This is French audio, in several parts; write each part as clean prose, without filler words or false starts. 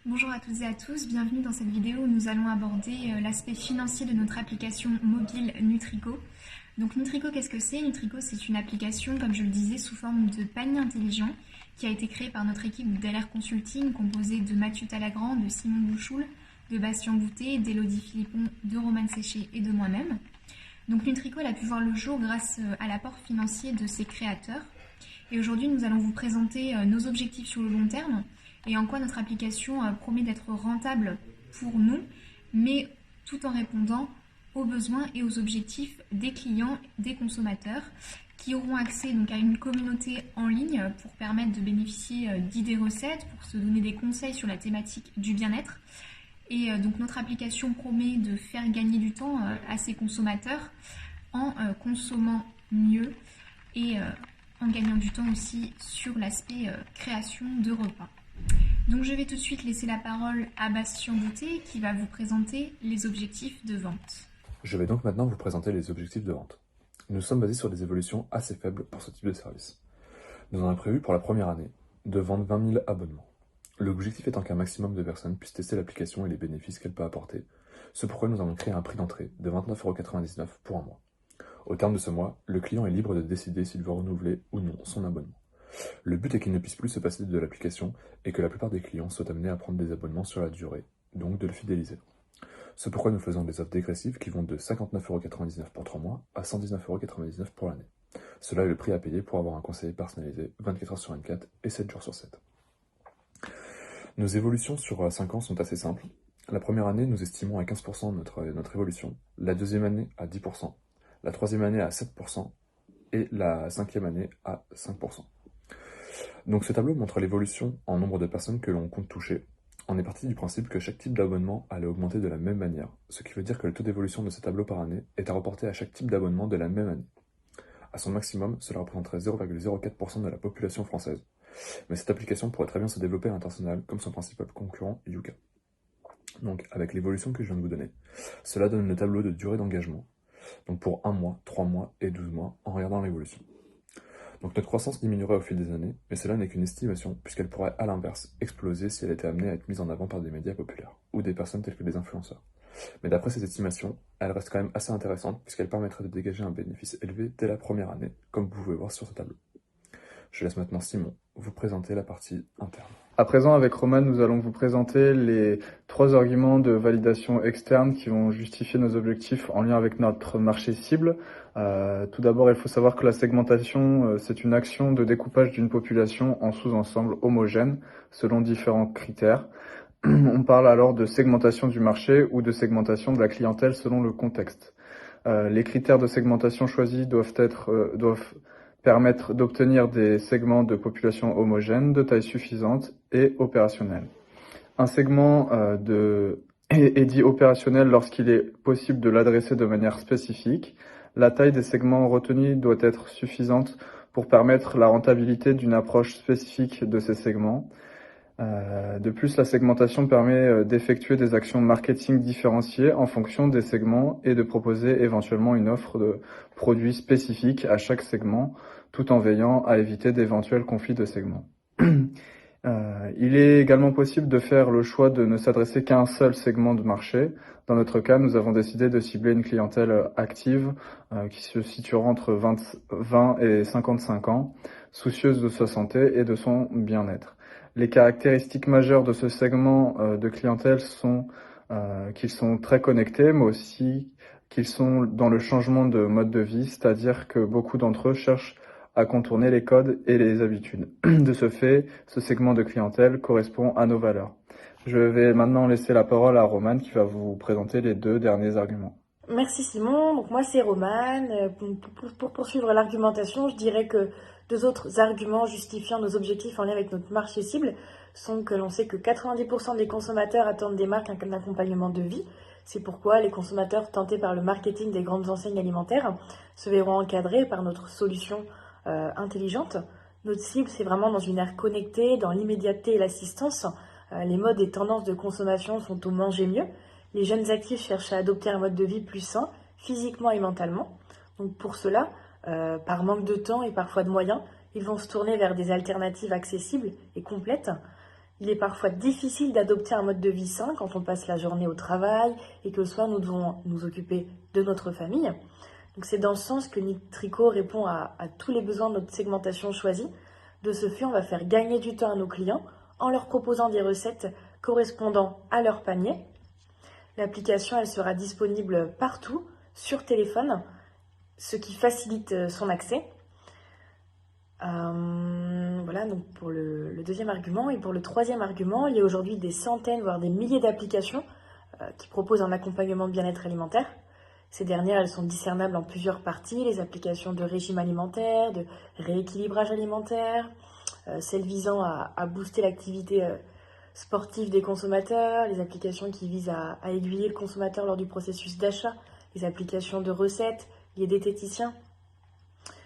Bonjour à toutes et à tous, bienvenue dans cette vidéo où nous allons aborder l'aspect financier de notre application mobile Nutrico. Donc Nutrico, qu'est-ce que c'est? Nutrico, c'est une application, comme je le disais, sous forme de panier intelligent qui a été créée par notre équipe d'LR Consulting, composée de Mathieu Talagrand, de Simon Bouchoul, de Bastien Boutet, d'Élodie Philippon, de Romane Séché et de moi-même. Donc Nutrico, elle a pu voir le jour grâce à l'apport financier de ses créateurs. Et aujourd'hui, nous allons vous présenter nos objectifs sur le long terme et en quoi notre application promet d'être rentable pour nous, mais tout en répondant aux besoins et aux objectifs des clients, des consommateurs, qui auront accès donc à une communauté en ligne pour permettre de bénéficier d'idées recettes, pour se donner des conseils sur la thématique du bien-être. Et donc notre application promet de faire gagner du temps à ces consommateurs en consommant mieux et en gagnant du temps aussi sur l'aspect création de repas. Donc je vais tout de suite laisser la parole à Bastien Boutet qui va vous présenter les objectifs de vente. Je vais donc maintenant vous présenter les objectifs de vente. Nous sommes basés sur des évolutions assez faibles pour ce type de service. Nous en avons prévu pour la première année de vendre 20 000 abonnements. L'objectif étant qu'un maximum de personnes puissent tester l'application et les bénéfices qu'elle peut apporter, ce pourquoi nous avons créé un prix d'entrée de 29,99 € pour un mois. Au terme de ce mois, le client est libre de décider s'il veut renouveler ou non son abonnement. Le but est qu'il ne puisse plus se passer de l'application et que la plupart des clients soient amenés à prendre des abonnements sur la durée, donc de le fidéliser. C'est pourquoi nous faisons des offres dégressives qui vont de 59,99 € pour 3 mois à 119,99 € pour l'année. Cela est le prix à payer pour avoir un conseiller personnalisé 24 heures sur 24 et 7 jours sur 7. Nos évolutions sur 5 ans sont assez simples. La première année, nous estimons à 15% notre évolution, la deuxième année à 10%, la troisième année à 7% et la cinquième année à 5%. Donc ce tableau montre l'évolution en nombre de personnes que l'on compte toucher. On est parti du principe que chaque type d'abonnement allait augmenter de la même manière, ce qui veut dire que le taux d'évolution de ce tableau par année est à reporter à chaque type d'abonnement de la même année. À son maximum, cela représenterait 0,04% de la population française, mais cette application pourrait très bien se développer à l'international comme son principal concurrent Yuka. Donc avec l'évolution que je viens de vous donner, cela donne le tableau de durée d'engagement, donc pour 1 mois, 3 mois et 12 mois en regardant l'évolution. Donc notre croissance diminuerait au fil des années, mais cela n'est qu'une estimation, puisqu'elle pourrait à l'inverse exploser si elle était amenée à être mise en avant par des médias populaires, ou des personnes telles que des influenceurs. Mais d'après ces estimations, elle reste quand même assez intéressante, puisqu'elle permettrait de dégager un bénéfice élevé dès la première année, comme vous pouvez voir sur ce tableau. Je laisse maintenant Simon vous présenter la partie interne. À présent, avec Roman, nous allons vous présenter les 3 arguments de validation externe qui vont justifier nos objectifs en lien avec notre marché cible. Tout d'abord, il faut savoir que la segmentation, c'est une action de découpage d'une population en sous-ensembles homogènes selon différents critères. On parle alors de segmentation du marché ou de segmentation de la clientèle selon le contexte. Les critères de segmentation choisis doivent permettre d'obtenir des segments de population homogènes, de taille suffisante et opérationnelle. Un segment est dit opérationnel lorsqu'il est possible de l'adresser de manière spécifique. La taille des segments retenus doit être suffisante pour permettre la rentabilité d'une approche spécifique de ces segments. De plus, la segmentation permet d'effectuer des actions marketing différenciées en fonction des segments et de proposer éventuellement une offre de produits spécifiques à chaque segment, tout en veillant à éviter d'éventuels conflits de segments. Il est également possible de faire le choix de ne s'adresser qu'à un seul segment de marché. Dans notre cas, nous avons décidé de cibler une clientèle active qui se situera entre 20 et 55 ans, soucieuse de sa santé et de son bien-être. Les caractéristiques majeures de ce segment de clientèle sont qu'ils sont très connectés, mais aussi qu'ils sont dans le changement de mode de vie, c'est-à-dire que beaucoup d'entre eux cherchent à contourner les codes et les habitudes. De ce fait, ce segment de clientèle correspond à nos valeurs. Je vais maintenant laisser la parole à Romane qui va vous présenter les 2 derniers arguments. Merci Simon, donc moi c'est Romane. Pour poursuivre l'argumentation, je dirais que 2 autres arguments justifiant nos objectifs en lien avec notre marché cible sont que l'on sait que 90% des consommateurs attendent des marques un accompagnement de vie. C'est pourquoi les consommateurs tentés par le marketing des grandes enseignes alimentaires se verront encadrés par notre solution intelligente. Notre cible, c'est vraiment dans une ère connectée, dans l'immédiateté et l'assistance. Les modes et tendances de consommation sont au manger mieux. Les jeunes actifs cherchent à adopter un mode de vie plus sain, physiquement et mentalement. Donc pour cela, par manque de temps et parfois de moyens, ils vont se tourner vers des alternatives accessibles et complètes. Il est parfois difficile d'adopter un mode de vie sain quand on passe la journée au travail et que le soir nous devons nous occuper de notre famille. Donc c'est dans ce sens que Nutrico répond à tous les besoins de notre segmentation choisie. De ce fait, on va faire gagner du temps à nos clients en leur proposant des recettes correspondant à leur panier. L'application, elle sera disponible partout, sur téléphone, ce qui facilite son accès. Voilà donc pour le deuxième argument. Et pour le troisième argument, il y a aujourd'hui des centaines, voire des milliers d'applications qui proposent un accompagnement de bien-être alimentaire. Ces dernières, elles sont discernables en plusieurs parties, les applications de régime alimentaire, de rééquilibrage alimentaire, celles visant à booster l'activité sportive des consommateurs, les applications qui visent à aiguiller le consommateur lors du processus d'achat, les applications de recettes, les diététiciens.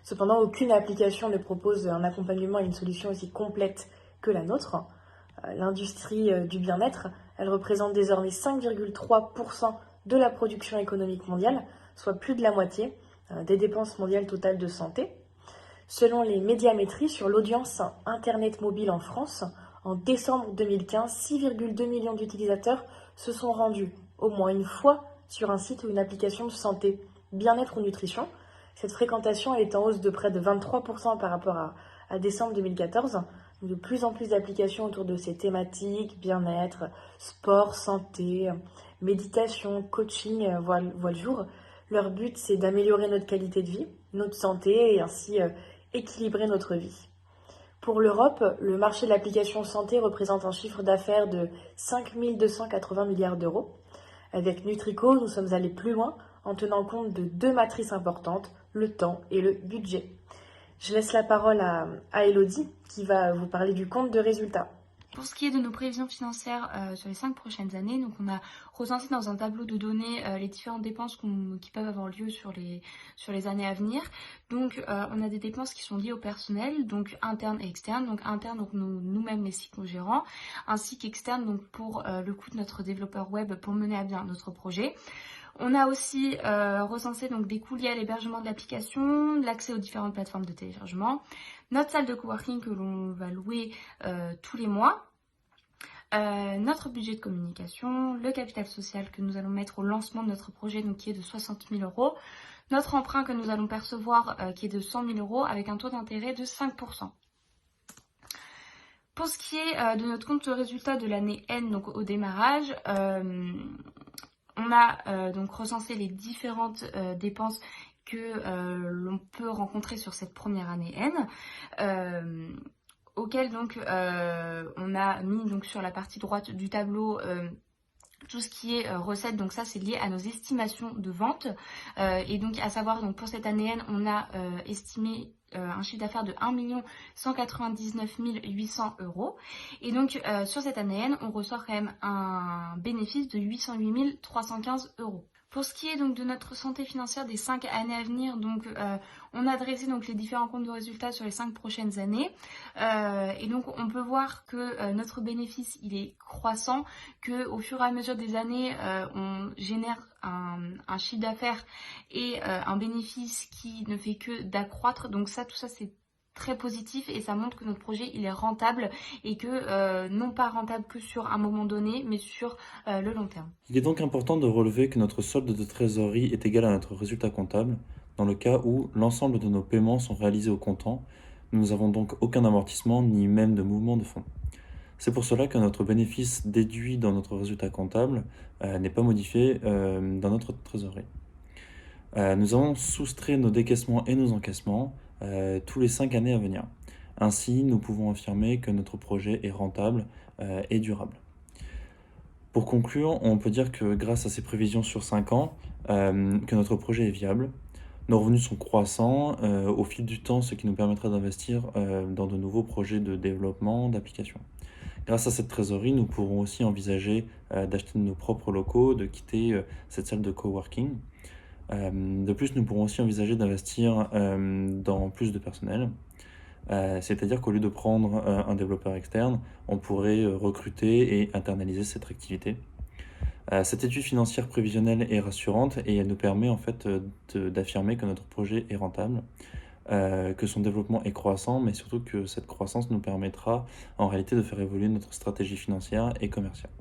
Cependant, aucune application ne propose un accompagnement et une solution aussi complète que la nôtre. L'industrie du bien-être, elle représente désormais 5,3% de la production économique mondiale, soit plus de la moitié des dépenses mondiales totales de santé. Selon les médiamétries sur l'audience Internet mobile en France, en décembre 2015, 6,2 millions d'utilisateurs se sont rendus au moins une fois sur un site ou une application de santé, bien-être ou nutrition. Cette fréquentation elle est en hausse de près de 23% par rapport à décembre 2014. De plus en plus d'applications autour de ces thématiques, bien-être, sport, santé, méditation, coaching voient le jour. Leur but, c'est d'améliorer notre qualité de vie, notre santé et ainsi équilibrer notre vie. Pour l'Europe, le marché de l'application santé représente un chiffre d'affaires de 5 280 milliards d'euros. Avec Nutrico, nous sommes allés plus loin en tenant compte de deux matrices importantes, le temps et le budget. Je laisse la parole à Elodie qui va vous parler du compte de résultats. Pour ce qui est de nos prévisions financières sur les 5 prochaines années, donc on a recensé dans un tableau de données les différentes dépenses qui peuvent avoir lieu sur les années à venir. Donc on a des dépenses qui sont liées au personnel, donc interne et externe. Donc interne, donc nous-mêmes les cyclogérants, ainsi qu'externe, donc pour le coût de notre développeur web pour mener à bien notre projet. On a aussi recensé donc des coûts liés à l'hébergement de l'application, l'accès aux différentes plateformes de téléchargement, notre salle de coworking que l'on va louer tous les mois, notre budget de communication, le capital social que nous allons mettre au lancement de notre projet, donc qui est de 60 000 €, notre emprunt que nous allons percevoir qui est de 100 000 € avec un taux d'intérêt de 5%. Pour ce qui est de notre compte de résultat de l'année N, donc au démarrage, on a donc recensé les différentes dépenses que l'on peut rencontrer sur cette première année N, auxquelles donc on a mis donc sur la partie droite du tableau tout ce qui est recettes. Donc ça c'est lié à nos estimations de vente et donc à savoir donc pour cette année N on a estimé un chiffre d'affaires de 1 199 800 €. Et donc sur cette année N, on ressort quand même un bénéfice de 808 315 €. Pour ce qui est donc de notre santé financière des 5 années à venir, donc on a dressé donc les différents comptes de résultats sur les 5 prochaines années. Et donc on peut voir que notre bénéfice il est croissant, que au fur et à mesure des années on génère un chiffre d'affaires et un bénéfice qui ne fait que d'accroître. Donc tout ça c'est très positif et ça montre que notre projet il est rentable et que non pas rentable que sur un moment donné mais sur le long terme. Il est donc important de relever que notre solde de trésorerie est égal à notre résultat comptable dans le cas où l'ensemble de nos paiements sont réalisés au comptant. Nous n'avons donc aucun amortissement ni même de mouvement de fonds. C'est pour cela que notre bénéfice déduit dans notre résultat comptable n'est pas modifié dans notre trésorerie. Nous avons soustrait nos décaissements et nos encaissements tous les 5 années à venir. Ainsi, nous pouvons affirmer que notre projet est rentable et durable. Pour conclure, on peut dire que grâce à ces prévisions sur 5 ans, que notre projet est viable. Nos revenus sont croissants au fil du temps, ce qui nous permettra d'investir dans de nouveaux projets de développement d'applications. Grâce à cette trésorerie, nous pourrons aussi envisager d'acheter nos propres locaux, de quitter cette salle de coworking. De plus, nous pourrons aussi envisager d'investir dans plus de personnel. C'est-à-dire qu'au lieu de prendre un développeur externe, on pourrait recruter et internaliser cette activité. Cette étude financière prévisionnelle est rassurante et elle nous permet en fait d'affirmer que notre projet est rentable. que son développement est croissant, mais surtout que cette croissance nous permettra en réalité de faire évoluer notre stratégie financière et commerciale.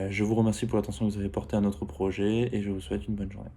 Je vous remercie pour l'attention que vous avez portée à notre projet et je vous souhaite une bonne journée.